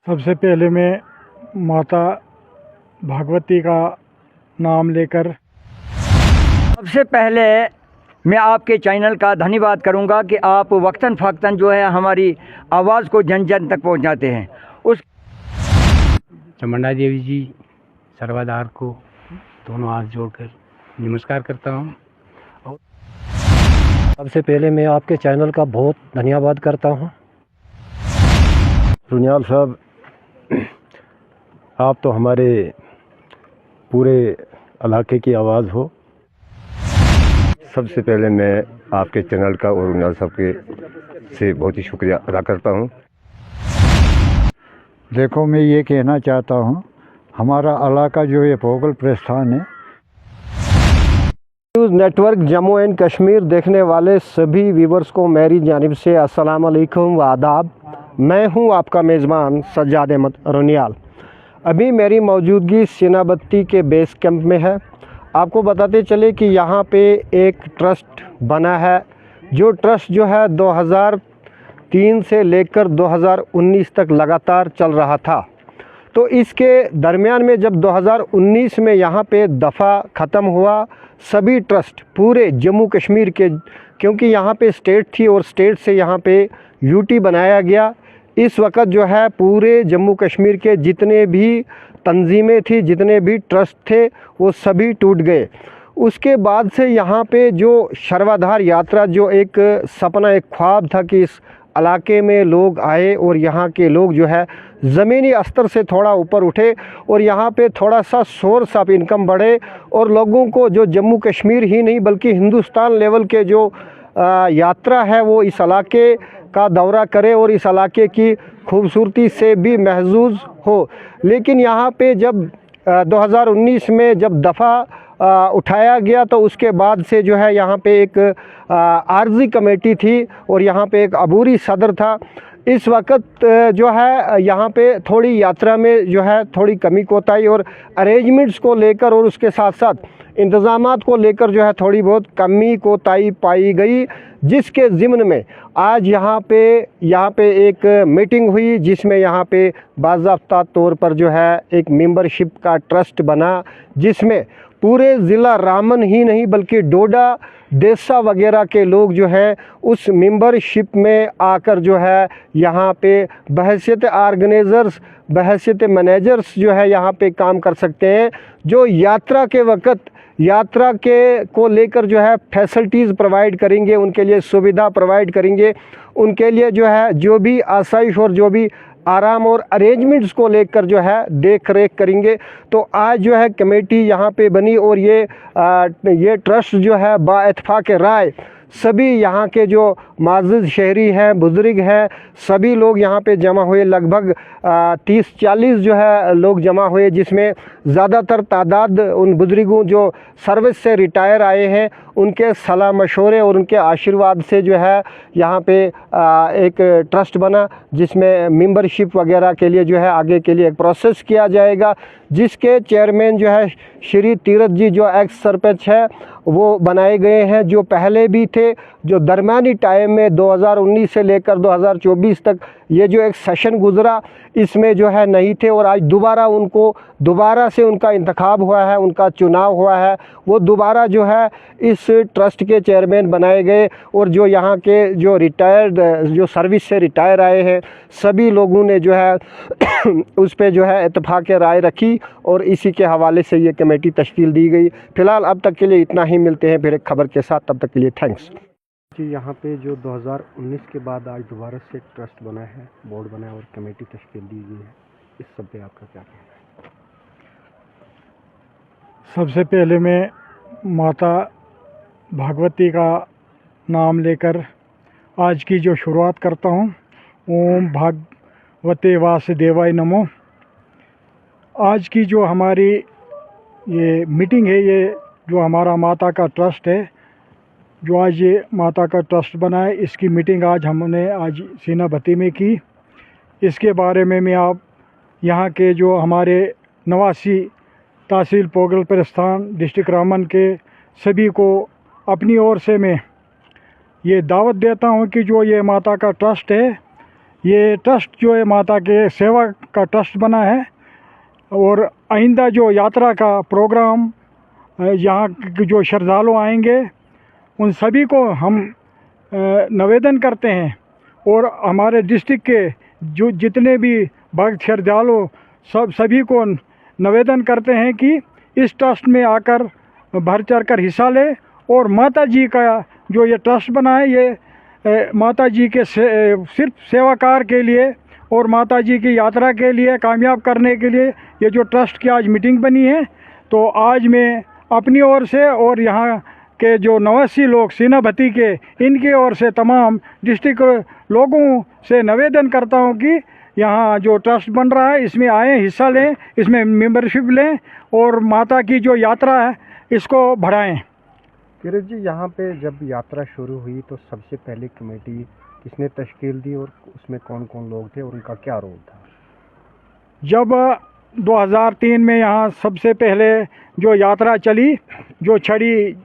सबसे पहले मैं माता भगवती का नाम लेकर सबसे पहले मैं आपके चैनल का धन्यवाद करूंगा कि आप वक्तन फ़क्तन जो है हमारी आवाज़ को जन जन तक पहुंचाते हैं। उस चमुंडा देवी जी सर्वाधार को दोनों हाथ जोड़कर नमस्कार करता हूँ। और सबसे पहले मैं आपके चैनल का बहुत धन्यवाद करता हूँ। रुनियाल साहब, आप तो हमारे पूरे इलाके की आवाज़ हो। सबसे पहले मैं आपके चैनल का और रुनियाल साहब के से बहुत ही शुक्रिया अदा करता हूँ। देखो, मैं ये कहना चाहता हूँ, हमारा इलाका जो ये पोगल प्रस्थान है, news network Jammu and Kashmir देखने वाले सभी व्यूवर्स को मेरी जानिब से अस्सलाम वालेकुम व आदाब। मैं हूं आपका मेज़बान सज्जाद अहमद रुनियाल। अभी मेरी मौजूदगी सीनाबत्ती के बेस कैंप में है। आपको बताते चले कि यहाँ पे एक ट्रस्ट बना है, जो ट्रस्ट जो है 2003 से लेकर 2019 तक लगातार चल रहा था। तो इसके दरमियान में जब 2019 में यहाँ पे दफ़ा ख़त्म हुआ, सभी ट्रस्ट पूरे जम्मू कश्मीर के, क्योंकि यहाँ पे स्टेट थी और स्टेट से यहाँ पे यूटी बनाया गया। इस वक्त जो है पूरे जम्मू कश्मीर के जितने भी तंजीमें थी, जितने भी ट्रस्ट थे, वो सभी टूट गए। उसके बाद से यहाँ पे जो सर्वाधार यात्रा, जो एक सपना, एक ख्वाब था कि इस इलाके में लोग आए और यहाँ के लोग जो है ज़मीनी स्तर से थोड़ा ऊपर उठे और यहाँ पे थोड़ा सा सोर्स ऑफ इनकम बढ़े और लोगों को जो जम्मू कश्मीर ही नहीं बल्कि हिंदुस्तान लेवल के जो यात्रा है वो इस इलाके का दौरा करे और इस इलाके की खूबसूरती से भी महजूज हो। लेकिन यहाँ पे जब 2019 में जब दफ़ा उठाया गया तो उसके बाद से जो है यहाँ पे एक आर्जी कमेटी थी और यहाँ पे एक अबूरी सदर था। इस वक्त जो है यहाँ पे थोड़ी यात्रा में जो है थोड़ी कमी कोताही और अरेंजमेंट्स को लेकर और उसके साथ साथ इंतज़ामात को लेकर जो है थोड़ी बहुत कमी कोताही पाई गई, जिसके ज़िम्न में आज यहाँ पे एक मीटिंग हुई, जिसमें यहाँ पे बाज़ाब्ता तौर पर जो है एक मेंबरशिप का ट्रस्ट बना, जिसमें पूरे ज़िला रामन ही नहीं बल्कि डोडा, देसा वगैरह के लोग जो हैं उस मेंबरशिप में आकर जो है यहाँ पे बहैसियत ऑर्गेनाइज़र्स, बहैसियत मैनेजर्स जो है यहाँ पे काम कर सकते हैं, जो यात्रा के वक्त यात्रा के को लेकर जो है फैसिलिटीज़ प्रोवाइड करेंगे, उनके लिए सुविधा प्रोवाइड करेंगे, उनके लिए जो है जो भी आसाइश और जो भी आराम और अरेंजमेंट्स को लेकर जो है देख रेख करेंगे। तो आज जो है कमेटी यहाँ पे बनी और ये ट्रस्ट जो है बा-इत्तेफाक राय सभी यहाँ के जो माज़िज़ शहरी हैं, बुज़ुर्ग हैं, सभी लोग यहाँ पे जमा हुए। लगभग 30-40 जो है लोग जमा हुए, जिसमें ज़्यादातर तादाद उन बुज़ुर्गों जो सर्विस से रिटायर आए हैं, उनके सलाह मशवरे और उनके आशीर्वाद से जो है यहाँ पे एक ट्रस्ट बना, जिसमें मेंबरशिप वगैरह के लिए जो है आगे के लिए एक प्रोसेस किया जाएगा, जिसके चेयरमैन जो है श्री तीरथ जी जो एक्स सरपंच है वो बनाए गए हैं, जो पहले भी थे, जो दरमियानी टाइम में 2019 से लेकर 2024 तक ये जो एक सेशन गुज़रा इसमें जो है नहीं थे, और आज दोबारा से उनका इंतखाब हुआ है, उनका चुनाव हुआ है, वो दोबारा जो है इस ट्रस्ट के चेयरमैन बनाए गए। और जो यहाँ के जो रिटायर्ड, जो सर्विस से रिटायर आए हैं, सभी लोगों ने जो है उस पर जो है इत्तेफाक राय रखी और इसी के हवाले से ये कमेटी तश्कील दी गई। फ़िलहाल अब तक के लिए इतना ही, मिलते हैं फिर एक खबर के साथ, तब तक के लिए थैंक्स जी। यहाँ पे जो 2019 के बाद आज दोबारा से ट्रस्ट बना है, बोर्ड बना है और कमेटी तश्कील दी गई है, इस सब पे आपका क्या कहना है? सबसे पहले मैं माता भगवती का नाम लेकर आज की जो शुरुआत करता हूँ। ओम भगवते वासुदेवाय नमो। आज की जो हमारी ये मीटिंग है, ये जो हमारा माता का ट्रस्ट है, जो आज ये माता का ट्रस्ट बना है, इसकी मीटिंग हमने आज सीनाबत्ती में की। इसके बारे में मैं आप यहाँ के जो हमारे नवासी तहसील पोगल प्रस्थान डिस्ट्रिक्ट रामन के सभी को अपनी ओर से मैं ये दावत देता हूँ कि जो ये माता का ट्रस्ट है, ये ट्रस्ट जो है माता के सेवा का ट्रस्ट बना है। और आइंदा जो यात्रा का प्रोग्राम यहाँ के जो श्रद्धालु आएंगे उन सभी को हम निवेदन करते हैं, और हमारे डिस्ट्रिक्ट के जो जितने भी भक्त श्रद्धालु सभी को निवेदन करते हैं कि इस ट्रस्ट में आकर बढ़ चढ़ कर हिस्सा लें, और माता जी का जो ये ट्रस्ट बना है ये माता जी के सिर्फ सेवाकार के लिए और माता जी की यात्रा के लिए कामयाब करने के लिए ये जो ट्रस्ट की आज मीटिंग बनी है। तो आज मैं अपनी ओर से और यहाँ के जो नवासी लोग सीनाभती के इनकी ओर से तमाम डिस्ट्रिक्ट लोगों से निवेदन करता हूँ कि यहाँ जो ट्रस्ट बन रहा है इसमें आएँ, हिस्सा लें, इसमें मेंबरशिप लें और माता की जो यात्रा है इसको बढ़ाएं। किरण जी, यहाँ पे जब यात्रा शुरू हुई तो सबसे पहले कमेटी किसने तश्कील दी और उसमें कौन कौन लोग थे और उनका क्या रोल था? जब 2003 में यहाँ सबसे पहले जो यात्रा चली, जो छड़ी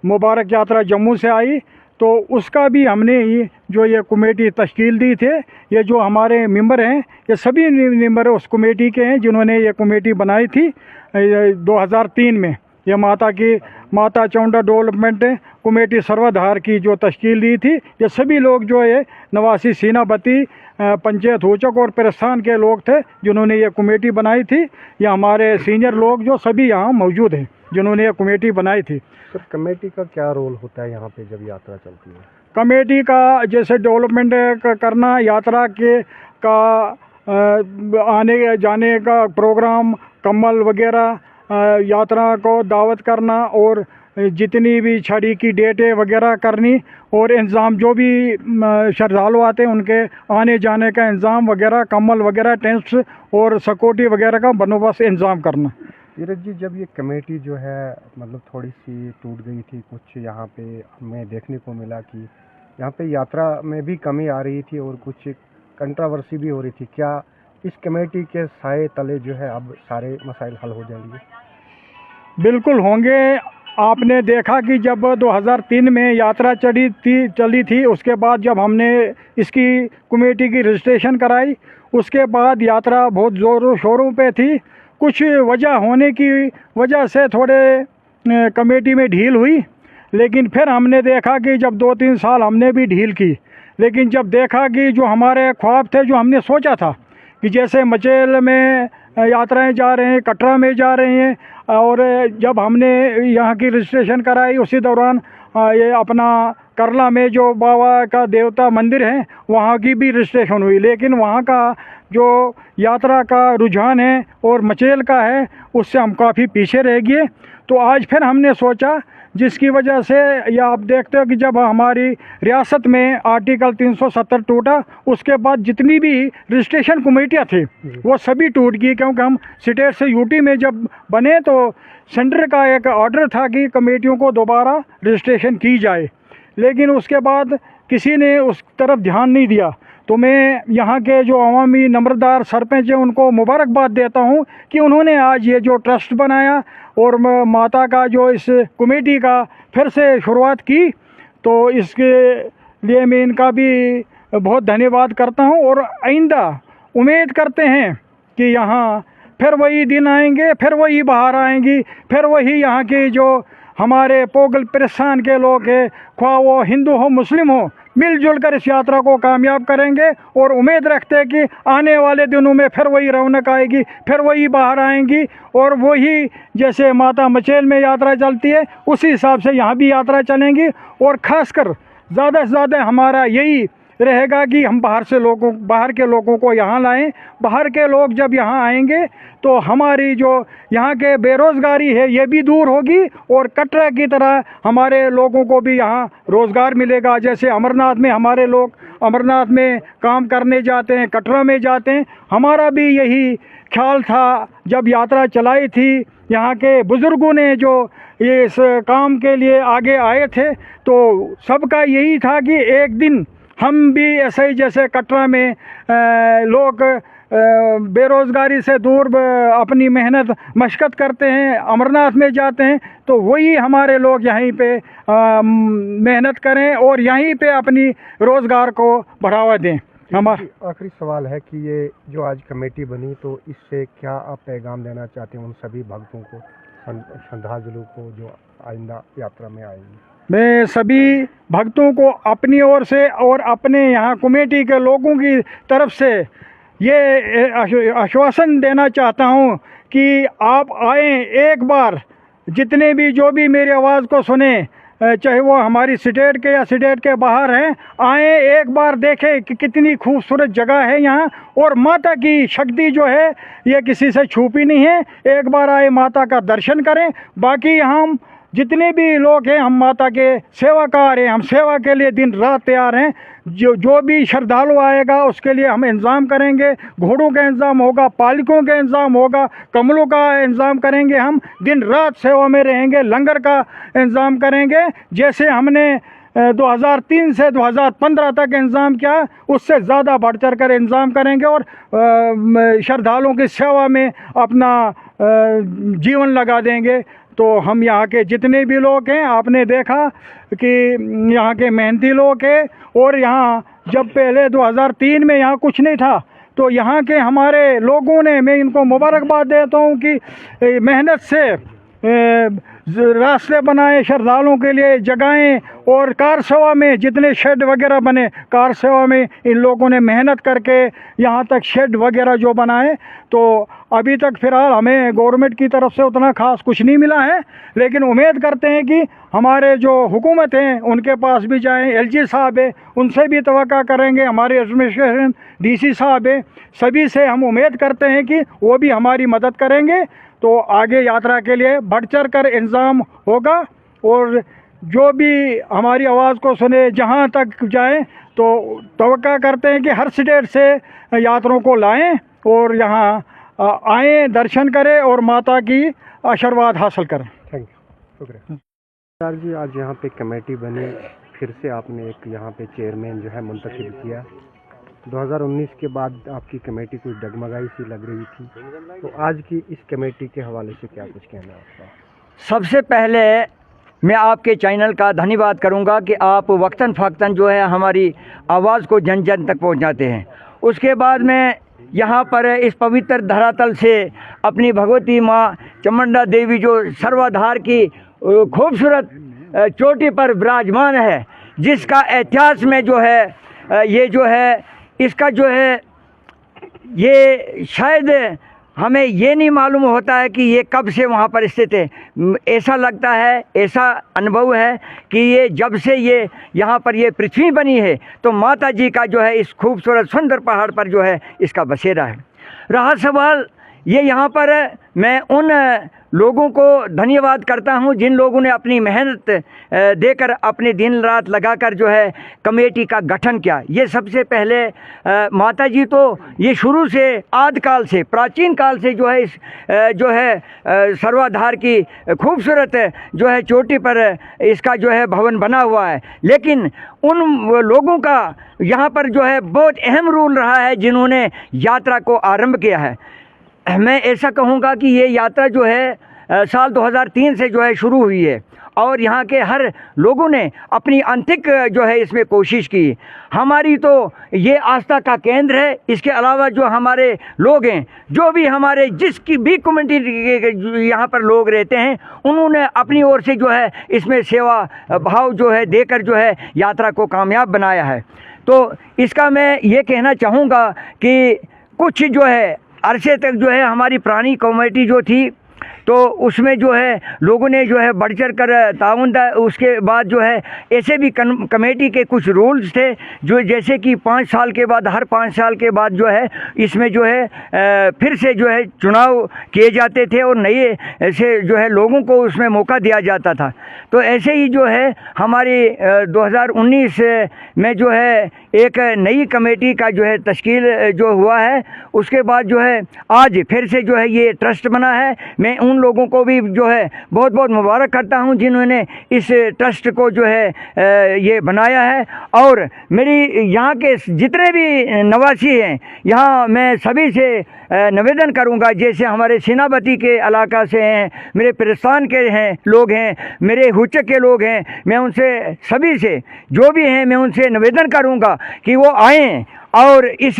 मुबारक यात्रा जम्मू से आई, तो उसका भी हमने ही जो ये कमेटी तश्कील दी थे। ये जो हमारे मेंबर हैं ये सभी मेंबर उस कमेटी के हैं जिन्होंने ये कमेटी बनाई थी 2003 में। ये माता चौंडा डेवलपमेंट कमेटी सर्वाधार की जो तश्कील दी थी, ये सभी लोग जो है नवासी सीनाभती पंचायत होचक और प्रस्थान के लोग थे जिन्होंने ये कमेटी बनाई थी। ये हमारे सीनियर लोग जो सभी यहाँ मौजूद हैं जिन्होंने ये कमेटी बनाई थी। सर, कमेटी का क्या रोल होता है यहाँ पे जब यात्रा चलती है? कमेटी का जैसे डेवलपमेंट करना, यात्रा के का आने जाने का प्रोग्राम, कम्बल वगैरह, यात्रा को दावत करना और जितनी भी छड़ी की डेटें वगैरह करनी, और इंतज़ाम जो भी श्रद्धालु आते हैं उनके आने जाने का इंतज़ाम वगैरह, कम्बल वगैरह, टेंट्स और सिक्योरिटी वगैरह का बंदोबस्त इंतज़ाम करना। नीरज जी, जब ये कमेटी जो है मतलब थोड़ी सी टूट गई थी, कुछ यहाँ पे हमें देखने को मिला कि यहाँ पे यात्रा में भी कमी आ रही थी और कुछ कंट्रोवर्सी भी हो रही थी, क्या इस कमेटी के साए तले जो है अब सारे मसाइल हल हो जाएंगे? बिल्कुल होंगे। आपने देखा कि जब 2003 में यात्रा चली थी उसके बाद जब हमने इसकी कमेटी की रजिस्ट्रेशन कराई, उसके बाद यात्रा बहुत ज़ोरों शोरों पे थी। कुछ वजह होने की वजह से थोड़े कमेटी में ढील हुई, लेकिन फिर हमने देखा कि जब 2-3 साल हमने भी ढील की, लेकिन जब देखा कि जो हमारे ख्वाब थे, जो हमने सोचा था कि जैसे मचेल में यात्राएं जा रहे हैं, कटरा में जा रहे हैं, और जब हमने यहाँ की रजिस्ट्रेशन कराई उसी दौरान ये अपना करला में जो बाबा का देवता मंदिर है वहाँ की भी रजिस्ट्रेशन हुई, लेकिन वहाँ का जो यात्रा का रुझान है और मचेल का है उससे हम काफ़ी पीछे रह गए। तो आज फिर हमने सोचा, जिसकी वजह से ये आप देखते हो कि जब हमारी रियासत में आर्टिकल 370 टूटा, उसके बाद जितनी भी रजिस्ट्रेशन कमेटियाँ थी वो सभी टूट गई, क्योंकि हम स्टेट से यूटी में जब बने तो सेंटर का एक ऑर्डर था कि कमेटियों को दोबारा रजिस्ट्रेशन की जाए, लेकिन उसके बाद किसी ने उस तरफ ध्यान नहीं दिया। तो मैं यहाँ के जो अवामी नम्रदार सरपंच हैं उनको मुबारकबाद देता हूँ कि उन्होंने आज ये जो ट्रस्ट बनाया और माता का जो इस कमेटी का फिर से शुरुआत की, तो इसके लिए मैं इनका भी बहुत धन्यवाद करता हूँ। और आइंदा उम्मीद करते हैं कि यहाँ फिर वही दिन आएंगे, फिर वही बाहर आएंगी, फिर वही यहाँ के जो हमारे पोगल प्रस्थान के लोग हैं, ख्वाह वो हिंदू हो मुस्लिम हो, मिलजुल कर इस यात्रा को कामयाब करेंगे। और उम्मीद रखते हैं कि आने वाले दिनों में फिर वही रौनक आएगी, फिर वही बाहर आएंगी, और वही जैसे माता मचेल में यात्रा चलती है उसी हिसाब से यहाँ भी यात्रा चलेंगी। और ख़ासकर ज़्यादा से ज़्यादा हमारा यही रहेगा कि हम बाहर के लोगों को यहाँ लाएं। बाहर के लोग जब यहाँ आएंगे तो हमारी जो यहाँ के बेरोज़गारी है ये भी दूर होगी, और कटरा की तरह हमारे लोगों को भी यहाँ रोज़गार मिलेगा। जैसे अमरनाथ में हमारे लोग अमरनाथ में काम करने जाते हैं, कटरा में जाते हैं, हमारा भी यही ख्याल था जब यात्रा चलाई थी। यहाँ के बुज़ुर्गों ने जो ये इस काम के लिए आगे आए थे, तो सबका यही था कि एक दिन हम भी ऐसे ही जैसे कटरा में लोग बेरोज़गारी से दूर अपनी मेहनत मशक्क़त करते हैं, अमरनाथ में जाते हैं, तो वही हमारे लोग यहीं पे मेहनत करें और यहीं पे अपनी रोज़गार को बढ़ावा दें। हमारा आखिरी सवाल है कि ये जो आज कमेटी बनी तो इससे क्या आप पैगाम देना चाहते हैं उन सभी भक्तों को, श्रद्धालुओं को जो आइंदा यात्रा में आएंगे? मैं सभी भक्तों को अपनी ओर से और अपने यहाँ कमेटी के लोगों की तरफ से ये आश्वासन देना चाहता हूँ कि आप आएँ एक बार, जितने भी जो भी मेरी आवाज़ को सुने, चाहे वो हमारी स्टेट के या स्टेट के बाहर हैं, आए एक बार देखें कि कितनी खूबसूरत जगह है यहाँ, और माता की शक्ति जो है ये किसी से छुपी नहीं है। एक बार आए, माता का दर्शन करें। बाकी हम जितने भी लोग हैं, हम माता के सेवाकार हैं, हम सेवा के लिए दिन रात तैयार हैं। जो भी श्रद्धालु आएगा उसके लिए हम इंतज़ाम करेंगे, घोड़ों का इंतज़ाम होगा, पालकों का इंतज़ाम होगा, कमलों का इंतज़ाम करेंगे। हम दिन रात सेवा में रहेंगे, लंगर का इंतज़ाम करेंगे। जैसे हमने 2003 से 2015 तक इंतज़ाम किया, उससे ज़्यादा बढ़ चढ़ कर इंतज़ाम करेंगे और श्रद्धालुओं की सेवा में अपना जीवन लगा देंगे। तो हम यहाँ के जितने भी लोग हैं, आपने देखा कि यहाँ के मेहनती लोग हैं, और यहाँ जब पहले 2003 में यहाँ कुछ नहीं था, तो यहाँ के हमारे लोगों ने, मैं इनको मुबारकबाद देता हूँ कि मेहनत से रास्ते बनाए, श्रद्धालुओं के लिए जगहें, और कार सेवा में जितने शेड वगैरह बने, कार सेवा में इन लोगों ने मेहनत करके यहाँ तक शेड वगैरह जो बनाए। तो अभी तक फ़िलहाल हमें गवर्नमेंट की तरफ से उतना खास कुछ नहीं मिला है, लेकिन उम्मीद करते हैं कि हमारे जो हुकूमत हैं उनके पास भी जाएं। एलजी साहब है, उनसे भी तवक्का करेंगे, हमारे एडमिनिस्ट्रेशन डीसी साहब है, सभी से हम उम्मीद करते हैं कि वो भी हमारी मदद करेंगे। तो आगे यात्रा के लिए बढ़ चढ़ कर इंतज़ाम होगा, और जो भी हमारी आवाज़ को सुने, जहां तक जाएं, तो तवक्का करते हैं कि हर स्टेट से यात्रियों को लाएं और यहाँ आएँ, दर्शन करें और माता की आशीर्वाद हासिल करें। थैंक यू, शुक्रिया सर जी। आज यहाँ पे कमेटी बनी, फिर से आपने एक यहाँ पे चेयरमैन जो है मुंतखब किया। 2019 के बाद आपकी कमेटी कुछ डगमगाई सी लग रही थी, तो आज की इस कमेटी के हवाले से क्या कुछ कहना है आपका? सबसे पहले मैं आपके चैनल का धन्यवाद करूंगा कि आप वक्तन फ़क्तन जो है हमारी आवाज़ को जन जन तक पहुंचाते हैं। उसके बाद मैं यहाँ पर इस पवित्र धरातल से अपनी भगवती माँ चामुंडा देवी जो सर्वाधार की खूबसूरत चोटी पर विराजमान है, जिसका इतिहास में जो है ये जो है इसका जो है ये शायद हमें ये नहीं मालूम होता है कि ये कब से वहाँ पर स्थित है। ऐसा लगता है, ऐसा अनुभव है कि ये जब से ये यहाँ पर ये पृथ्वी बनी है, तो माता जी का जो है इस खूबसूरत सुंदर पहाड़ पर जो है इसका बसेरा है। रहा सवाल ये, यहाँ पर मैं उन लोगों को धन्यवाद करता हूँ जिन लोगों ने अपनी मेहनत देकर, अपने दिन रात लगाकर जो है कमेटी का गठन किया। ये सबसे पहले माता जी तो ये शुरू से आदिकाल से, प्राचीन काल से जो है इस जो है सर्वाधार की खूबसूरत जो है चोटी पर इसका जो है भवन बना हुआ है। लेकिन उन लोगों का यहाँ पर जो है बहुत अहम रोल रहा है जिन्होंने यात्रा को आरंभ किया है। मैं ऐसा कहूँगा कि ये यात्रा जो है साल 2003 से जो है शुरू हुई है, और यहाँ के हर लोगों ने अपनी अंतिक जो है इसमें कोशिश की। हमारी तो ये आस्था का केंद्र है। इसके अलावा जो हमारे लोग हैं, जो भी हमारे जिसकी भी कम्युनिटी यहाँ पर लोग रहते हैं, उन्होंने अपनी ओर से जो है इसमें सेवा भाव जो है देकर जो है यात्रा को कामयाब बनाया है। तो इसका मैं ये कहना चाहूँगा कि कुछ जो है अरसे तक जो है हमारी पुरानी कमेटी जो थी, तो उसमें जो है लोगों ने जो है बढ़ चढ़ कर ताउन था। उसके बाद जो है ऐसे भी कमेटी के कुछ रूल्स थे, जो जैसे कि 5 साल के बाद, हर 5 साल के बाद जो है इसमें जो है फिर से जो है चुनाव किए जाते थे और नए ऐसे जो है लोगों को उसमें मौका दिया जाता था। तो ऐसे ही जो है हमारी 2019 में जो है एक नई कमेटी का जो है तश्कील जो हुआ है। उसके बाद जो है आज फिर से जो है ये ट्रस्ट बना है। मैं उन लोगों को भी जो है बहुत बहुत मुबारक करता हूं जिन्होंने इस ट्रस्ट को जो है ये बनाया है। और मेरी यहाँ के जितने भी निवासी हैं, यहाँ मैं सभी से निवेदन करूँगा, जैसे हमारे सीनाबती के इलाका से हैं, मेरे पिरस्तान के हैं लोग हैं, मेरे हुचक के लोग हैं, मैं उनसे सभी से जो भी हैं मैं उनसे निवेदन करूँगा कि वो आएँ और इस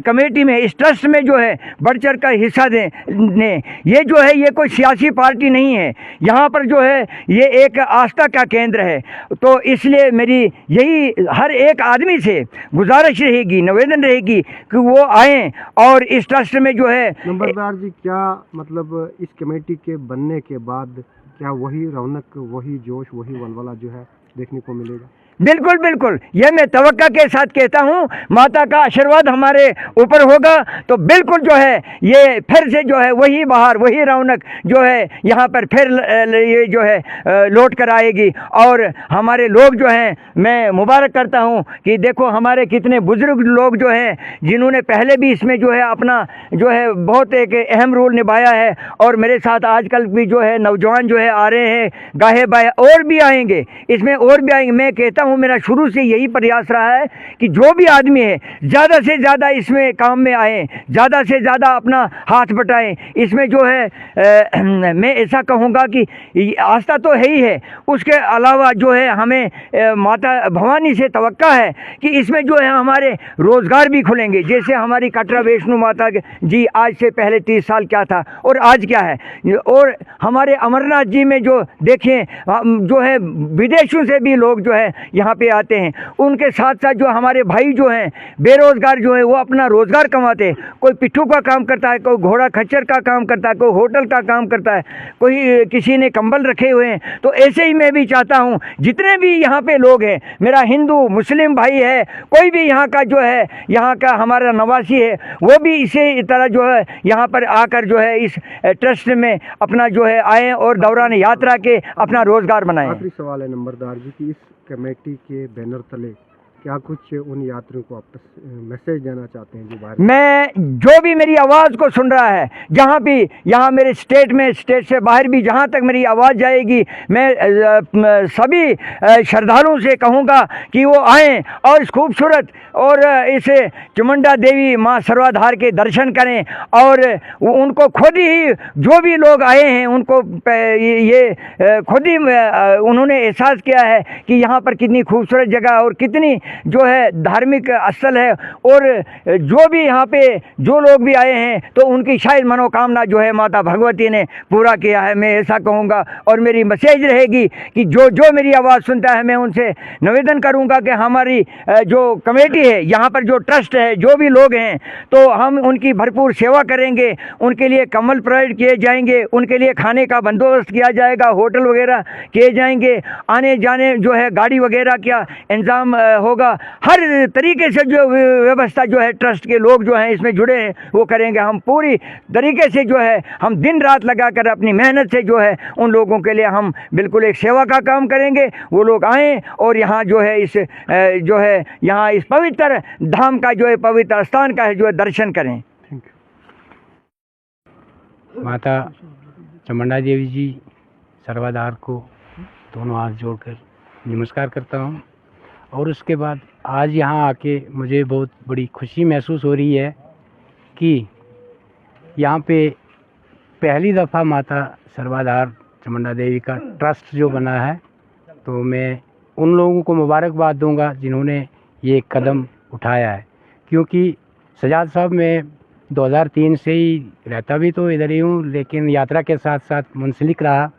कमेटी में, इस ट्रस्ट में जो है बढ़ चढ़ कर हिस्सा दें। ये जो है ये कोई सियासी पार्टी नहीं है, यहाँ पर जो है ये एक आस्था का केंद्र है। तो इसलिए मेरी यही हर एक आदमी से गुजारिश रहेगी, निवेदन रहेगी कि वो आएँ और इस ट्रस्ट में जो है। नंबरदार जी, क्या मतलब इस कमेटी के बनने के बाद क्या वही रौनक, वही जोश, वही वलवला जो है देखने को मिलेगा? बिल्कुल बिल्कुल, यह मैं तवक्का के साथ कहता हूँ। माता का आशीर्वाद हमारे ऊपर होगा तो बिल्कुल जो है ये फिर से जो है वही बहार, वही रौनक जो है यहाँ पर फिर ये जो है लौट कर आएगी। और हमारे लोग जो हैं, मैं मुबारक करता हूँ कि देखो हमारे कितने बुजुर्ग लोग जो हैं जिन्होंने पहले भी इसमें जो है अपना जो है बहुत एक अहम रोल निभाया है। और मेरे साथ आजकल भी जो है नौजवान जो है आ रहे हैं, गाहे बाहे और भी आएंगे, इसमें और भी आएंगे। मैं कहता हूँ मेरा शुरू से यही प्रयास रहा है कि जो भी आदमी है ज़्यादा से ज़्यादा इसमें काम में आए, ज़्यादा से ज़्यादा अपना हाथ बटाएं। इसमें जो है मैं ऐसा कहूँगा कि आस्था तो है ही है, उसके अलावा जो है हमें माता भवानी से तवक्का है कि इसमें जो है हमारे रोज़गार भी खुलेंगे। जैसे हमारी कटरा वैष्णो माता जी आज से पहले 30 साल क्या था और आज क्या है। और हमारे अमरनाथ जी में जो देखें जो है विदेशों से भी लोग जो है यहाँ पे आते हैं। उनके साथ साथ जो हमारे भाई जो हैं बेरोज़गार जो है वो अपना रोज़गार कमाते हैं। कोई पिट्ठू का काम करता है, कोई घोड़ा खच्चर का काम करता है, कोई होटल का काम करता है, कोई किसी ने कंबल रखे हुए हैं। तो ऐसे ही मैं भी चाहता हूँ जितने भी यहाँ पे लोग हैं, मेरा हिंदू मुस्लिम भाई है, कोई भी यहाँ का जो है यहाँ का हमारा नवासी है, वो भी इसी तरह जो है यहाँ पर आकर जो है इस ट्रस्ट में अपना जो है आएँ और दौरान यात्रा के अपना रोज़गार बनाएँ। आखिरी सवाल है नंबरदार जी कि इस कमेटी के बैनर तले क्या कुछ उन यात्रियों को आप मैसेज देना चाहते हैं जो बाहर? मैं जो भी मेरी आवाज़ को सुन रहा है, जहाँ भी यहाँ मेरे स्टेट में, स्टेट से बाहर भी जहाँ तक मेरी आवाज़ जाएगी, मैं सभी श्रद्धालुओं से कहूँगा कि वो आएँ और इस खूबसूरत और इस चामुंडा देवी माँ सर्वाधार के दर्शन करें। और उनको खुद ही जो भी लोग आए हैं उनको ये खुद ही उन्होंने एहसास किया है कि यहाँ पर कितनी खूबसूरत जगह और कितनी जो है धार्मिक स्थल है। और जो भी यहाँ पे जो लोग भी आए हैं तो उनकी शायद मनोकामना जो है माता भगवती ने पूरा किया है, मैं ऐसा कहूँगा। और मेरी मैसेज रहेगी कि जो मेरी आवाज़ सुनता है, मैं उनसे निवेदन करूँगा कि हमारी जो कमेटी है, यहाँ पर जो ट्रस्ट है, जो भी लोग हैं, तो हम उनकी भरपूर सेवा करेंगे। उनके लिए कंबल प्रोवाइड किए जाएंगे, उनके लिए खाने का बंदोबस्त किया जाएगा, होटल वगैरह किए जाएंगे, आने जाने जो है गाड़ी वगैरह का इंतज़ाम होगा। हर तरीके से जो व्यवस्था जो है ट्रस्ट के लोग जो हैं इसमें जुड़े हैं वो करेंगे। हम पूरी तरीके से जो है हम दिन रात लगाकर अपनी मेहनत से जो है उन लोगों के लिए हम बिल्कुल एक सेवा का काम करेंगे। वो लोग आएँ और यहाँ जो है इस जो है यहाँ इस पवित्र धाम का जो है पवित्र स्थान का है जो है दर्शन करें। माता चामुंडा देवी जी सर्वाधार को दोनों हाथ जोड़कर नमस्कार करता हूँ। और उसके बाद आज यहाँ आके मुझे बहुत बड़ी खुशी महसूस हो रही है कि यहाँ पे पहली दफ़ा माता सर्वाधार चामुंडा देवी का ट्रस्ट जो बना है, तो मैं उन लोगों को मुबारकबाद दूंगा जिन्होंने ये कदम उठाया है। क्योंकि सजाद साहब, मैं 2003 से ही रहता भी तो इधर ही हूँ, लेकिन यात्रा के साथ साथ मुंसलिक रहा।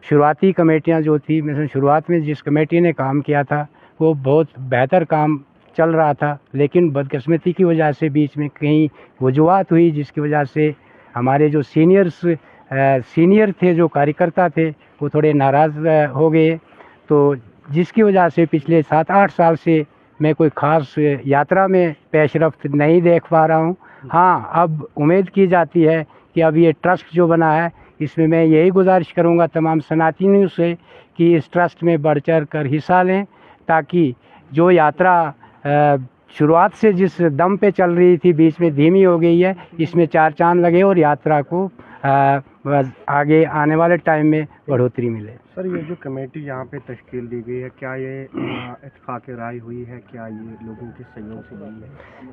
शुरुआती कमेटियाँ जो थी, मैं शुरुआत में जिस कमेटी ने काम किया था वो बहुत बेहतर काम चल रहा था, लेकिन बदकिस्मती की वजह से बीच में कहीं वजूहत हुई जिसकी वजह से हमारे जो सीनियर थे, जो कार्यकर्ता थे, वो थोड़े नाराज़ हो गए। तो जिसकी वजह से पिछले 7-8 साल से मैं कोई ख़ास यात्रा में पेशरफ्त नहीं देख पा रहा हूँ। हाँ, अब उम्मीद की जाती है कि अब ये ट्रस्ट जो बना है इसमें मैं यही गुजारिश करूँगा तमाम सनातनियों से कि इस ट्रस्ट में बढ़ चढ़ कर हिस्सा लें, ताकि जो यात्रा शुरुआत से जिस दम पे चल रही थी बीच में धीमी हो गई है, इसमें 4 चांद लगे और यात्रा को आगे आने वाले टाइम में बढ़ोतरी मिले। सर, ये जो कमेटी यहाँ पे तश्कील दी गई है, क्या ये इत्तेफाक राय हुई है, क्या ये लोगों के सहयोग से हुई है?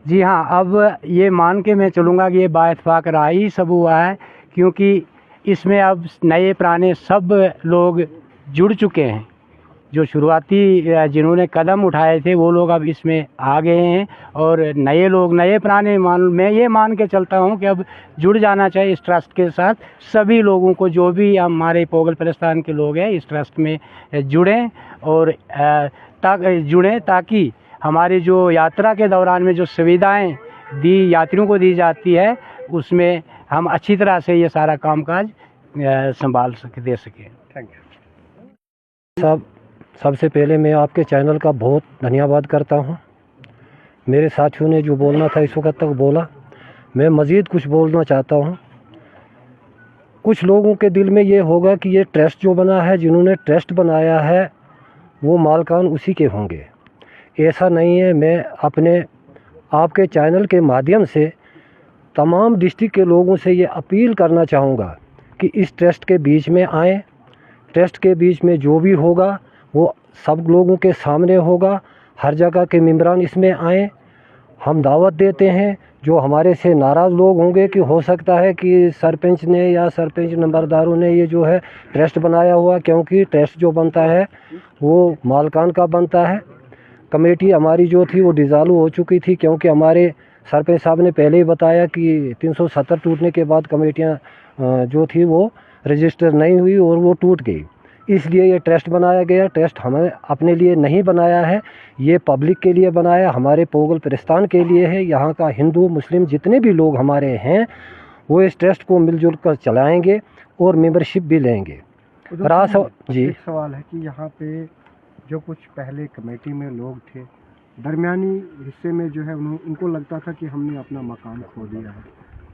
जी हाँ, अब ये मान के मैं चलूँगा कि ये बाइत्तेफाक राय ही सब हुआ है, क्योंकि इसमें अब नए पुराने सब लोग जुड़ चुके हैं। जो शुरुआती जिन्होंने कदम उठाए थे वो लोग अब इसमें आ गए हैं, और नए लोग, नए पुराने मैं ये मान के चलता हूँ कि अब जुड़ जाना चाहिए इस ट्रस्ट के साथ। सभी लोगों को, जो भी हमारे पोगल पिलस्तान के लोग हैं, इस ट्रस्ट में जुड़ें और जुड़ें, ताकि हमारी जो यात्रा के दौरान में जो सुविधाएं यात्रियों को दी जाती है, उसमें हम अच्छी तरह से ये सारा कामकाज संभाल दे सकें। Thank you. सबसे पहले मैं आपके चैनल का बहुत धन्यवाद करता हूं। मेरे साथियों ने जो बोलना था इस वक्त तक बोला। मैं मज़ीद कुछ बोलना चाहता हूं। कुछ लोगों के दिल में ये होगा कि ये ट्रस्ट जो बना है, जिन्होंने ट्रस्ट बनाया है वो मालकान उसी के होंगे। ऐसा नहीं है। मैं अपने आपके चैनल के माध्यम से तमाम डिस्ट्रिक्ट के लोगों से ये अपील करना चाहूँगा कि इस ट्रस्ट के बीच में आएँ। ट्रस्ट के बीच में जो भी होगा वो सब लोगों के सामने होगा। हर जगह के मेंबरान इसमें आएँ। हम दावत देते हैं। जो हमारे से नाराज़ लोग होंगे कि हो सकता है कि सरपंच ने या सरपंच नंबरदारों ने ये जो है ट्रस्ट बनाया हुआ, क्योंकि ट्रस्ट जो बनता है वो मालकान का बनता है। कमेटी हमारी जो थी वो डिज़ाल्व हो चुकी थी, क्योंकि हमारे सरपंच साहब ने पहले ही बताया कि 370 टूटने के बाद कमेटियाँ जो थी वो रजिस्टर नहीं हुई और वो टूट गई। इसलिए ये ट्रस्ट बनाया गया। ट्रस्ट हमें अपने लिए नहीं बनाया है, ये पब्लिक के लिए बनाया, हमारे पोगल पिलस्तान के लिए है। यहाँ का हिंदू मुस्लिम जितने भी लोग हमारे हैं वो इस ट्रस्ट को मिलजुल कर चलाएँगे और मेंबरशिप भी लेंगे। जी, एक सवाल है कि यहाँ पे जो कुछ पहले कमेटी में लोग थे, दरमियानी हिस्से में जो है उनको लगता था कि हमने अपना मकान खो दिया है,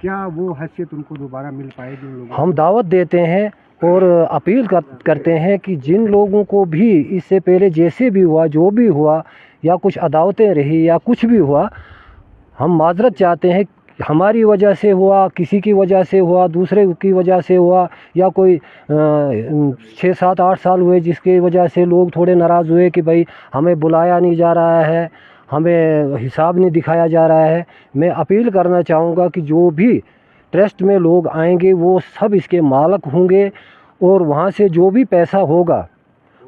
क्या वो हैसियत उनको दोबारा मिल पाएगी? लोगों हम दावत देते हैं और अपील करते हैं कि जिन लोगों को भी इससे पहले जैसे भी हुआ, जो भी हुआ, या कुछ अदावतें रही या कुछ भी हुआ, हम माजरत चाहते हैं। हमारी वजह से हुआ, किसी की वजह से हुआ, दूसरे की वजह से हुआ, या कोई 6, 7, 8 साल हुए जिसकी वजह से लोग थोड़े नाराज़ हुए कि भाई हमें बुलाया नहीं जा रहा है, हमें हिसाब नहीं दिखाया जा रहा है। मैं अपील करना चाहूँगा कि जो भी ट्रस्ट में लोग आएंगे वो सब इसके मालिक होंगे, और वहाँ से जो भी पैसा होगा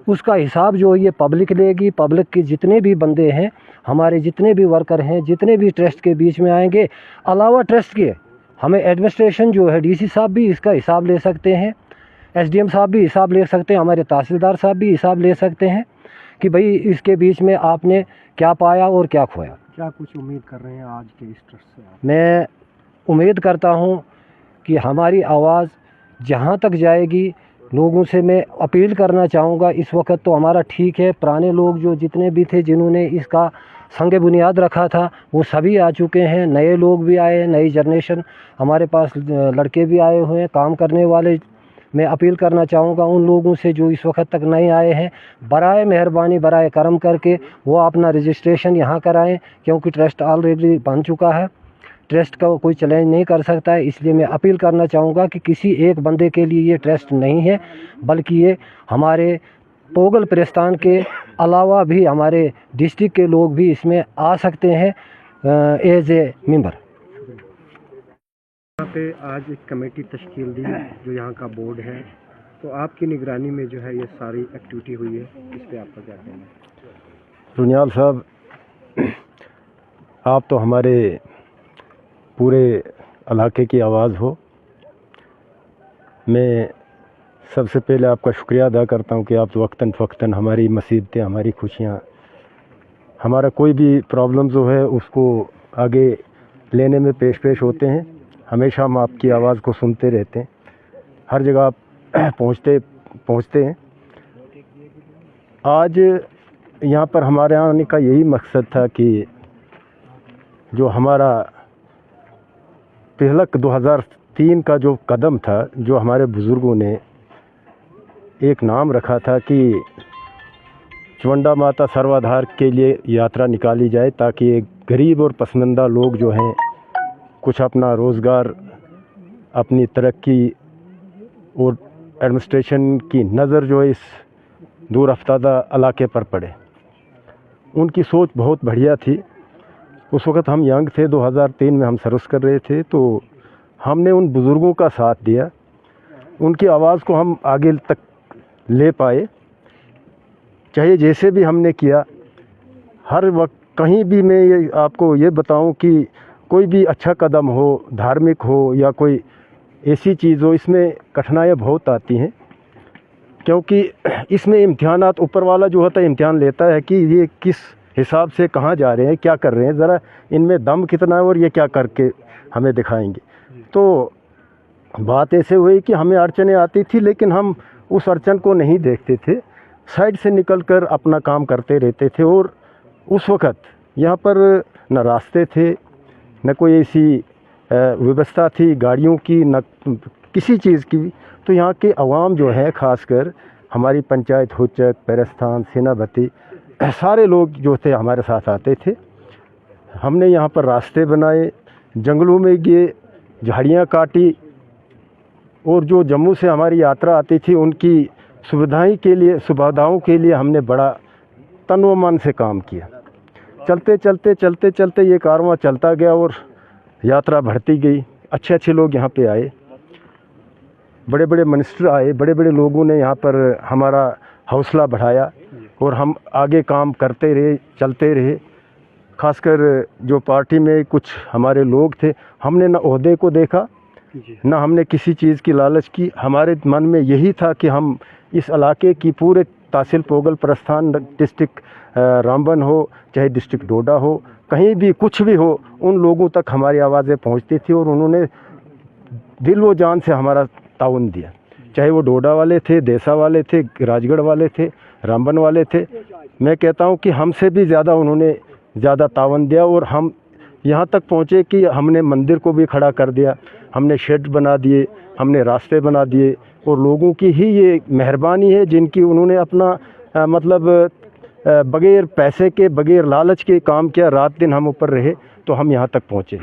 उसका हिसाब जो ये पब्लिक लेगी। पब्लिक के जितने भी बंदे हैं, हमारे जितने भी वर्कर हैं, जितने भी ट्रस्ट के बीच में आएंगे, अलावा ट्रस्ट के हमें एडमिनिस्ट्रेशन जो है, डीसी साहब भी इसका हिसाब ले सकते हैं, एसडीएम साहब भी हिसाब ले सकते हैं, हमारे तहसीलदार साहब भी हिसाब ले सकते हैं कि भाई इसके बीच में आपने क्या पाया और क्या खोया। क्या कुछ उम्मीद कर रहे हैं आज के इस ट्रस्ट से? मैं उम्मीद करता हूँ कि हमारी आवाज़ जहाँ तक जाएगी, लोगों से मैं अपील करना चाहूँगा। इस वक्त तो हमारा ठीक है, पुराने लोग जो जितने भी थे जिन्होंने इसका संग बुनियाद रखा था वो सभी आ चुके हैं। नए लोग भी आए हैं, नई जनरेशन हमारे पास लड़के भी आए हुए हैं काम करने वाले। मैं अपील करना चाहूँगा उन लोगों से जो इस वक्त तक नहीं आए हैं, बराए मेहरबानी बराए करम करके वो अपना रजिस्ट्रेशन यहाँ कराएं, क्योंकि ट्रस्ट ऑलरेडी बन चुका है। ट्रस्ट का कोई चैलेंज नहीं कर सकता है। इसलिए मैं अपील करना चाहूँगा कि किसी एक बंदे के लिए ये ट्रस्ट नहीं है, बल्कि ये हमारे पोगल पिलस्तान के अलावा भी हमारे डिस्ट्रिक्ट के लोग भी इसमें आ सकते हैं एज ए मेंबर। यहाँ पे आज एक कमेटी तश्कील दी जो यहाँ का बोर्ड है, तो आपकी निगरानी में जो है ये सारी एक्टिविटी हुई है, इस पर आपका क्या कहना है? रुनियाल साहब, आप तो हमारे पूरे इलाके की आवाज़ हो। मैं सबसे पहले आपका शुक्रिया अदा करता हूँ कि आप वक्तन फ़क्तन हमारी मुसीबतें, हमारी खुशियाँ, हमारा कोई भी प्रॉब्लम जो है उसको आगे लेने में पेश होते हैं। हमेशा हम आपकी आवाज़ को सुनते रहते हैं, हर जगह आप पहुँचते हैं। आज यहाँ पर हमारे आने का यही मकसद था कि जो हमारा पहला 2003 का जो कदम था, जो हमारे बुज़ुर्गों ने एक नाम रखा था कि चवंडा माता सर्वाधार के लिए यात्रा निकाली जाए, ताकि एक गरीब और पसमानदा लोग जो हैं कुछ अपना रोज़गार, अपनी तरक्की और एडमिनिस्ट्रेशन की नज़र जो है इस दूर अफ्तादा इलाके पर पड़े। उनकी सोच बहुत बढ़िया थी। उस वक़्त हम यंग थे, 2003 में हम सर्विस कर रहे थे, तो हमने उन बुज़ुर्गों का साथ दिया, उनकी आवाज़ को हम आगे तक ले पाए। चाहे जैसे भी हमने किया, हर वक्त कहीं भी मैं ये आपको ये बताऊं कि कोई भी अच्छा कदम हो, धार्मिक हो या कोई ऐसी चीज़ हो, इसमें कठिनाइयाँ बहुत आती हैं, क्योंकि इसमें इम्तिहानात ऊपर वाला जो होता है इम्तिहान लेता है कि ये किस हिसाब से कहाँ जा रहे हैं, क्या कर रहे हैं, ज़रा इनमें दम कितना है और ये क्या करके हमें दिखाएंगे। तो बात ऐसे हुई कि हमें अड़चनें आती थी, लेकिन हम उस अड़चन को नहीं देखते थे, साइड से निकलकर अपना काम करते रहते थे। और उस वक़्त यहाँ पर न रास्ते थे, न कोई ऐसी व्यवस्था थी गाड़ियों की, न किसी चीज़ की। तो यहाँ के अवाम जो है, ख़ासकर हमारी पंचायत हुच्चक, पैरस्तान, सेनापति, सारे लोग जो थे हमारे साथ आते थे। हमने यहाँ पर रास्ते बनाए, जंगलों में गए, झाड़ियाँ काटी, और जो जम्मू से हमारी यात्रा आती थी उनकी सुविधाओं के लिए हमने बड़ा तन व मन से काम किया। चलते चलते ये कारवां चलता गया और यात्रा बढ़ती गई। अच्छे लोग यहाँ पे आए, बड़े बड़े मिनिस्टर आए, बड़े बड़े लोगों ने यहाँ पर हमारा हौसला बढ़ाया और हम आगे काम करते रहे, चलते रहे। खासकर जो पार्टी में कुछ हमारे लोग थे, हमने न ओहदे को देखा, न हमने किसी चीज़ की लालच की। हमारे मन में यही था कि हम इस इलाके की पूरे तहसील पोगल प्रस्थान, डिस्ट्रिक्ट रामबन हो, चाहे डिस्ट्रिक्ट डोडा हो, कहीं भी कुछ भी हो, उन लोगों तक हमारी आवाज़ें पहुंचती थी और उन्होंने दिल व जान से हमारा ताउन दिया। चाहे वो डोडा वाले थे, देसा वाले थे, राजगढ़ वाले थे, रामबन वाले थे। मैं कहता हूं कि हमसे भी ज़्यादा उन्होंने ज़्यादा ताउन दिया और हम यहाँ तक पहुँचे कि हमने मंदिर को भी खड़ा कर दिया, हमने शेड बना दिए, हमने रास्ते बना दिए। और लोगों की ही ये मेहरबानी है जिनकी उन्होंने अपना बग़ैर पैसे के, बग़ैर लालच के काम किया। रात दिन हम ऊपर रहे तो हम यहाँ तक पहुँचे।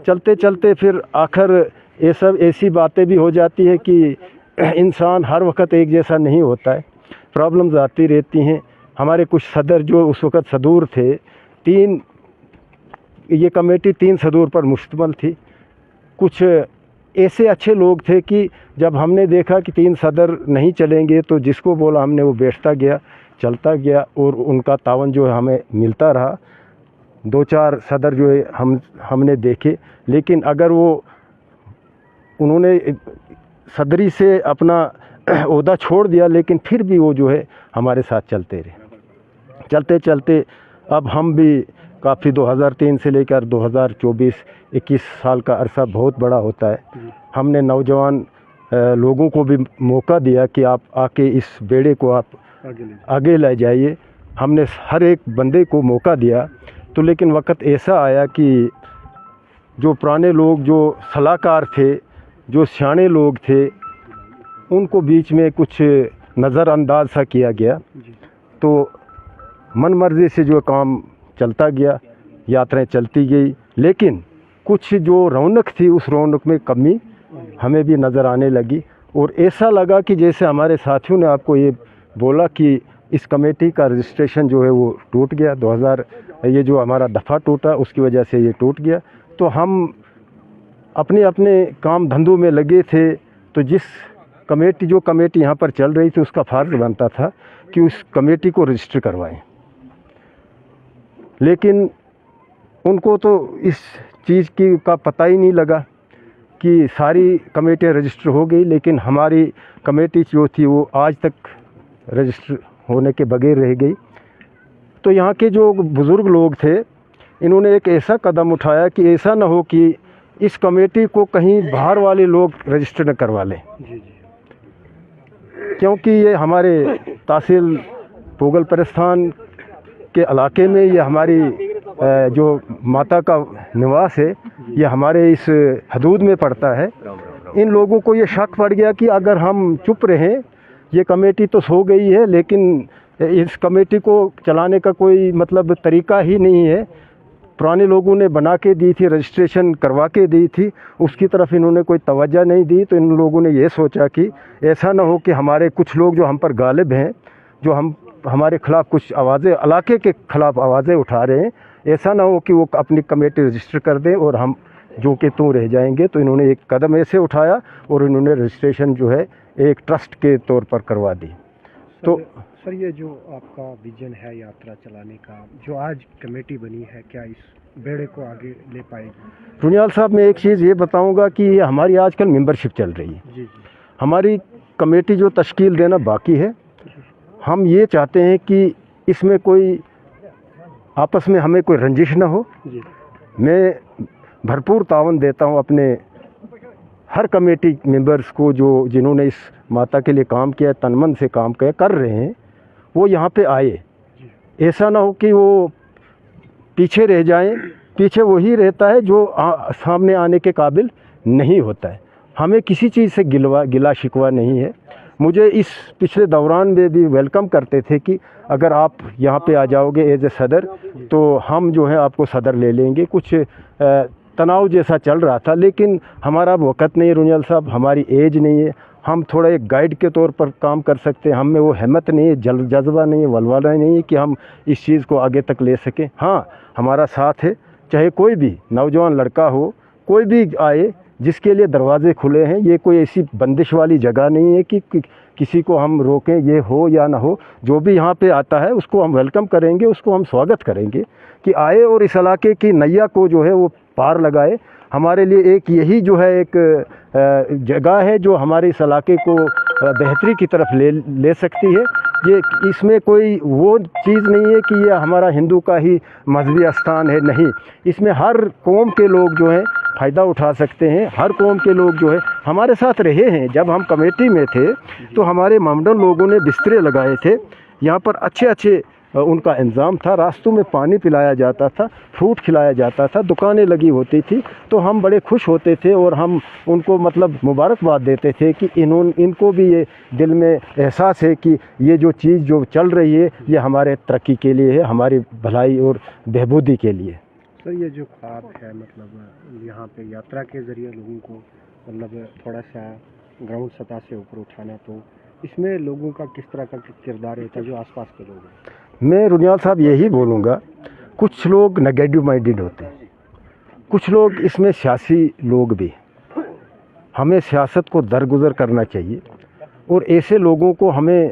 चलते चलते फिर आखिर ये सब ऐसी बातें भी हो जाती है कि इंसान हर वक्त एक जैसा नहीं होता है, प्रॉब्लम्स आती रहती हैं। हमारे कुछ सदर जो उस वक़्त सदूर थे, ये कमेटी 3 सदूर पर मुश्तमिल थी। कुछ ऐसे अच्छे लोग थे कि जब हमने देखा कि 3 सदर नहीं चलेंगे तो जिसको बोला हमने वो बैठता गया, चलता गया और उनका तावन जो है हमें मिलता रहा। 2-4 सदर जो है हमने देखे, लेकिन अगर उन्होंने सदरी से अपना ओहदा छोड़ दिया, लेकिन फिर भी वो जो है हमारे साथ चलते रहे। चलते चलते अब हम भी काफ़ी 2003 से लेकर 2024-21 साल का अरसा बहुत बड़ा होता है। हमने नौजवान लोगों को भी मौका दिया कि आप आके इस बेड़े को आप आगे ले जाइए। हमने हर एक बंदे को मौका दिया। तो लेकिन वक्त ऐसा आया कि जो पुराने लोग, जो सलाहकार थे, जो सियाने लोग थे, उनको बीच में कुछ नज़रअंदाज सा किया गया। तो मन मर्जी से जो काम चलता गया, यात्राएं चलती गई, लेकिन कुछ जो रौनक थी उस रौनक में कमी हमें भी नज़र आने लगी। और ऐसा लगा कि जैसे हमारे साथियों ने आपको ये बोला कि इस कमेटी का रजिस्ट्रेशन जो है वो टूट गया। 2000 ये जो हमारा दफ़ा टूटा उसकी वजह से ये टूट गया। तो हम अपने अपने काम धंधों में लगे थे। तो जो कमेटी यहाँ पर चल रही थी उसका फ़र्ज़ बनता था कि उस कमेटी को रजिस्टर करवाएं, लेकिन उनको तो इस चीज़ का पता ही नहीं लगा कि सारी कमेटियाँ रजिस्टर हो गई, लेकिन हमारी कमेटी जो थी वो आज तक रजिस्टर होने के बगैर रह गई। तो यहाँ के जो बुज़ुर्ग लोग थे, इन्होंने एक ऐसा कदम उठाया कि ऐसा ना हो कि इस कमेटी को कहीं बाहर वाले लोग रजिस्टर न करवा लें, क्योंकि ये हमारे तहसील पोगल प्रस्थान के इलाके में ये हमारी जो माता का निवास है, ये हमारे इस हदूद में पड़ता है। इन लोगों को ये शक पड़ गया कि अगर हम चुप रहें, ये कमेटी तो सो गई है, लेकिन इस कमेटी को चलाने का कोई मतलब तरीका ही नहीं है। पुराने लोगों ने बना के दी थी, रजिस्ट्रेशन करवा के दी थी, उसकी तरफ इन्होंने कोई तवज्जो नहीं दी। तो इन लोगों ने ये सोचा कि ऐसा ना हो कि हमारे कुछ लोग जो हम पर गालिब हैं, जो हमारे ख़िलाफ़ कुछ आवाज़ें, इलाके के ख़िलाफ़ आवाज़ें उठा रहे हैं, ऐसा ना हो कि वो अपनी कमेटी रजिस्टर कर दें और हम जो कि तू रह जाएंगे। तो इन्होंने एक कदम ऐसे उठाया और इन्होंने रजिस्ट्रेशन जो है एक ट्रस्ट के तौर पर करवा दी। तो सर, ये जो आपका विजन है यात्रा चलाने का, जो आज कमेटी बनी है, क्या इस बेड़े को आगे ले पाएगी? रुनियाल साहब, मैं एक चीज़ ये बताऊंगा कि ये हमारी आजकल मेंबरशिप चल रही है। जी जी। हमारी कमेटी जो तश्कील देना बाकी है, हम ये चाहते हैं कि इसमें कोई आपस में हमें कोई रंजिश ना हो। जी। मैं भरपूर तावन देता हूँ अपने हर कमेटी मेंबर्स को जो जिन्होंने इस माता के लिए काम किया, तन मन से काम कर रहे हैं, वो यहाँ पे आए। ऐसा ना हो कि वो पीछे रह जाएं। पीछे वही रहता है जो सामने आने के काबिल नहीं होता है। हमें किसी चीज़ से गिला शिकवा नहीं है। मुझे इस पिछले दौरान में भी वेलकम करते थे कि अगर आप यहाँ पे आ जाओगे एज ए सदर, तो हम जो है आपको सदर ले लेंगे। कुछ तनाव जैसा चल रहा था, लेकिन हमारा वक़्त नहीं है रुनियाल साहब, हमारी एज नहीं है। हम थोड़ा एक गाइड के तौर पर काम कर सकते हैं। हम में वो हिम्मत नहीं है, जज्बा नहीं है, वलवला नहीं है कि हम इस चीज़ को आगे तक ले सकें। हाँ, हमारा साथ है, चाहे कोई भी नौजवान लड़का हो, कोई भी आए, जिसके लिए दरवाजे खुले हैं। ये कोई ऐसी बंदिश वाली जगह नहीं है कि किसी को हम रोकें, ये हो या ना हो। जो भी यहाँ पे आता है उसको हम वेलकम करेंगे, उसको हम स्वागत करेंगे कि आए और इस इलाके की नैया को जो है वो पार लगाए। हमारे लिए एक यही जो है एक जगह है जो हमारे इस इलाके को बेहतरी की तरफ ले सकती है। ये इसमें कोई वो चीज़ नहीं है कि ये हमारा हिंदू का ही मजहबी स्थान है, नहीं। इसमें हर कौम के लोग जो हैं फ़ायदा उठा सकते हैं। हर कौम के लोग जो है हमारे साथ रहे हैं। जब हम कमेटी में थे तो हमारे ममडन लोगों ने बिस्तरे लगाए थे, यहाँ पर अच्छे उनका इंतज़ाम था। रास्तों में पानी पिलाया जाता था, फ्रूट खिलाया जाता था, दुकानें लगी होती थी। तो हम बड़े खुश होते थे और हम उनको मतलब मुबारकबाद देते थे कि इनको भी ये दिल में एहसास है कि ये जो चीज़ जो चल रही है ये हमारे तरक्की के लिए है, हमारी भलाई और बहबूदी के लिए। सर, ये जो ख्वाब है, मतलब यहाँ पे यात्रा के ज़रिए लोगों को मतलब थोड़ा सा ग्राउंड सतह से ऊपर उठाना, तो इसमें लोगों का किस तरह का किरदार रहता है जो आसपास के लोग हैं? मैं रुनियाल साहब यही बोलूँगा, कुछ लोग नेगेटिव माइंडेड होते हैं, कुछ लोग इसमें सियासी लोग भी। हमें सियासत को दरगुजर करना चाहिए और ऐसे लोगों को हमें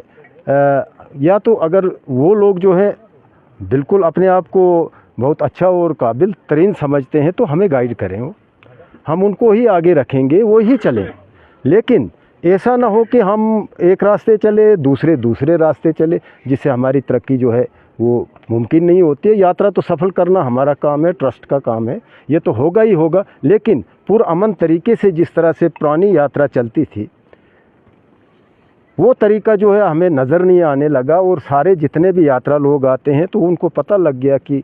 या तो अगर वो लोग जो है बिल्कुल अपने आप को बहुत अच्छा और काबिल तरीन समझते हैं तो हमें गाइड करें, हम उनको ही आगे रखेंगे, वो ही चलें। लेकिन ऐसा ना हो कि हम एक रास्ते चले, दूसरे रास्ते चले, जिससे हमारी तरक्की जो है वो मुमकिन नहीं होती है। यात्रा तो सफल करना हमारा काम है, ट्रस्ट का काम है, ये तो होगा ही होगा। लेकिन पुरअमन तरीके से जिस तरह से पुरानी यात्रा चलती थी, वो तरीका जो है हमें नज़र नहीं आने लगा। और सारे जितने भी यात्रा लोग आते हैं तो उनको पता लग गया कि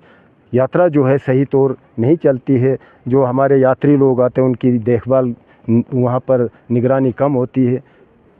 यात्रा जो है सही तौर नहीं चलती है। जो हमारे यात्री लोग आते हैं उनकी देखभाल वहाँ पर निगरानी कम होती है,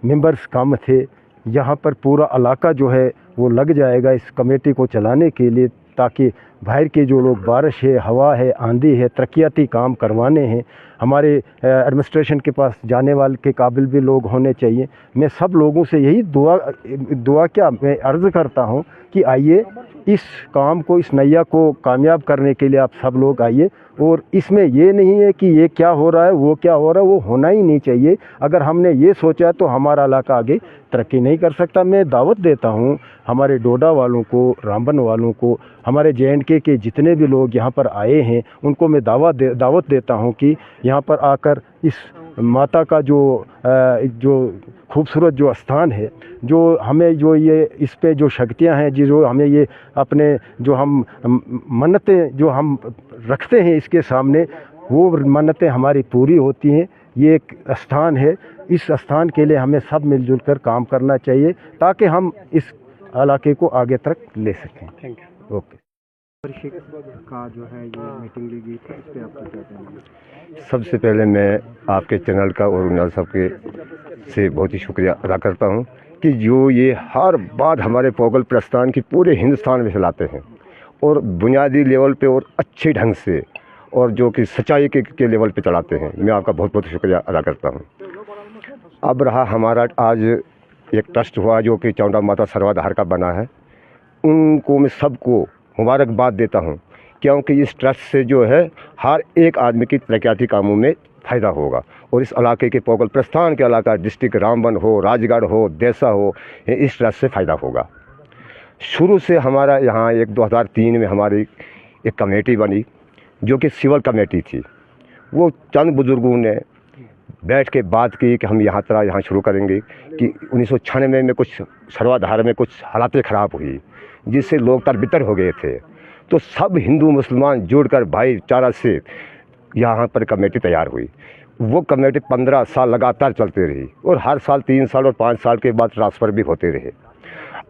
मेंबर्स कम थे। यहाँ पर पूरा इलाका जो है वो लग जाएगा इस कमेटी को चलाने के लिए, ताकि बाहर के जो लोग, बारिश है, हवा है, आंधी है, तरक्याती काम करवाने हैं, हमारे एडमिनिस्ट्रेशन के पास जाने वाले के काबिल भी लोग होने चाहिए। मैं सब लोगों से यही दुआ क्या मैं अर्ज़ करता हूँ कि आइए, इस काम को, इस नैया को कामयाब करने के लिए आप सब लोग आइए। और इसमें ये नहीं है कि ये क्या हो रहा है, वो क्या हो रहा है, वो होना ही नहीं चाहिए। अगर हमने ये सोचा तो हमारा इलाका आगे तरक्की नहीं कर सकता। मैं दावत देता हूँ हमारे डोडा वालों को, रामबन वालों को, हमारे JNK के जितने भी लोग यहाँ पर आए हैं उनको मैं दावत देता हूँ कि यहाँ पर आकर इस माता का जो खूबसूरत जो स्थान है, जो हमें जो ये इस पे जो शक्तियाँ हैं, जो हमें ये अपने जो हम मन्नतें जो हम रखते हैं इसके सामने, वो मन्नतें हमारी पूरी होती हैं। ये एक स्थान है, इस स्थान के लिए हमें सब मिलजुल कर काम करना चाहिए ताकि हम इस इलाके को आगे तक ले सकें। Thank you. ओके। का जो है ये मीटिंग ली गई थी, इस पर आपको क्या कहना है? सबसे पहले मैं आपके चैनल का और रुनियाल साहब के से बहुत ही शुक्रिया अदा करता हूं कि जो ये हर बात हमारे पोगल प्रस्थान की पूरे हिंदुस्तान में फैलाते हैं और बुनियादी लेवल पे और अच्छे ढंग से और जो कि सच्चाई के लेवल पे चलाते हैं। मैं आपका बहुत बहुत शुक्रिया अदा करता हूं। अब रहा हमारा आज एक ट्रस्ट हुआ जो कि चौंडा माता सर्वाधार का बना है, उनको मैं सबको मुबारकबाद देता हूं, क्योंकि इस ट्रस्ट से जो है हर एक आदमी की तरक्याती कामों में फ़ायदा होगा। और इस इलाके के पोगल प्रस्थान के इलाका, डिस्ट्रिक्ट रामबन हो, राजगढ़ हो, देसा हो, इस ट्रस्ट से फ़ायदा होगा। शुरू से हमारा यहाँ एक 2003 में हमारी एक कमेटी बनी जो कि सिविल कमेटी थी। वो चंद बुज़ुर्गों ने बैठ के बात की कि हम यहाँ शुरू करेंगे कि 1996 में कुछ सर्वाधार में कुछ हालातें ख़राब हुई जिससे लोग तरबितर हो गए थे। तो सब हिंदू मुसलमान जुड़कर भाईचारा से यहाँ पर कमेटी तैयार हुई। वो कमेटी 15 साल लगातार चलती रही और हर साल 3 साल और 5 साल के बाद ट्रांसफ़र भी होते रहे।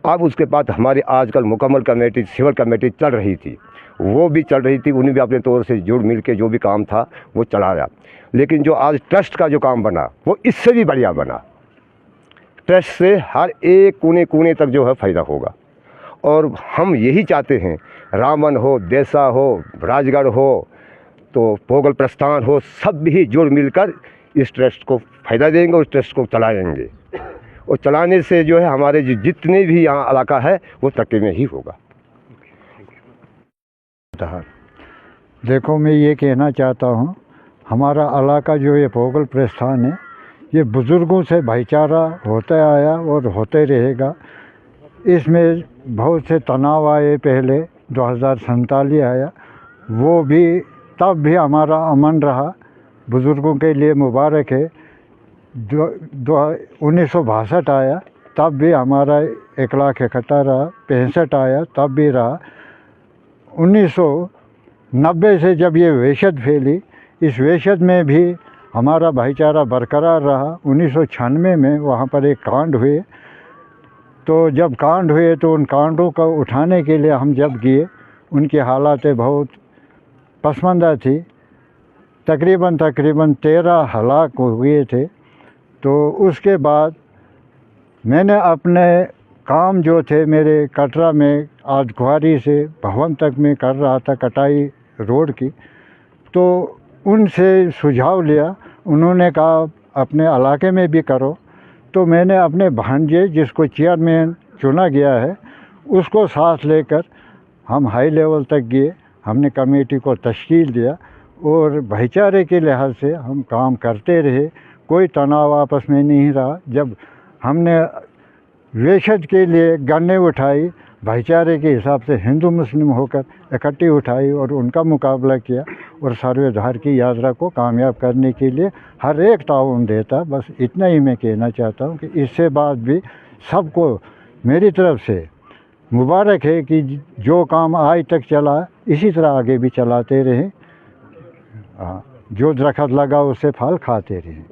अब उसके बाद हमारी आजकल मुकम्मल कमेटी सिविल कमेटी चल रही थी, वो भी चल रही थी, उन्हें भी अपने तौर से जुड़ मिल के जो भी काम था वो चलाया। लेकिन जो आज ट्रस्ट का जो काम बना वो इससे भी बढ़िया बना। ट्रस्ट से हर एक कोने कोने तक जो है फ़ायदा होगा और हम यही चाहते हैं, रामन हो, देसा हो, राजगढ़ हो, तो पोगल प्रस्थान हो, सब भी जुड़ मिलकर इस ट्रस्ट को फ़ायदा देंगे और ट्रस्ट को चलाएंगे। और चलाने से जो है हमारे जितने भी यहाँ इलाका है वो तरक्की में ही होगा। देखो, मैं ये कहना चाहता हूँ, हमारा इलाका जो ये पोगल प्रस्थान है ये बुज़ुर्गों से भाईचारा होता आया और होते रहेगा। इसमें बहुत से तनाव आए, पहले 2047 आया, वो भी तब भी हमारा अमन रहा। बुज़ुर्गों के लिए मुबारक है। 1962 आया तब भी हमारा 1,61,000 रहा। 65 आया तब भी रहा। 1990 से जब ये वहशत फैली, इस वहशत में भी हमारा भाईचारा बरकरार रहा। 1996 में वहाँ पर एक कांड हुए, तो जब कांड हुए तो उन कांडों को उठाने के लिए हम जब गए, उनकी हालातें बहुत पसमानदा थी। तकरीबन 13 हलाक हुए थे। तो उसके बाद मैंने अपने काम जो थे मेरे कटरा में आज कुहारी से भवन तक में कर रहा था, कटाई रोड की, तो उनसे सुझाव लिया। उन्होंने कहा अपने इलाके में भी करो। तो मैंने अपने भांजे, जिसको चेयरमैन चुना गया है, उसको साथ लेकर हम हाई लेवल तक गए। हमने कमेटी को तश्कील दिया और भाईचारे के लिहाज से हम काम करते रहे। कोई तनाव आपस में नहीं रहा। जब हमने वहशत के लिए गन्ने उठाई, भाईचारे के हिसाब से हिंदू मुस्लिम होकर इकट्ठी उठाई और उनका मुकाबला किया और सर्वाधार की यात्रा को कामयाब करने के लिए हर एक ताउन देता। बस इतना ही मैं कहना चाहता हूँ कि इससे बाद भी सबको मेरी तरफ से मुबारक है कि जो काम आज तक चला इसी तरह आगे भी चलाते रहें। जो दरख्त लगा उससे फल खाते रहें।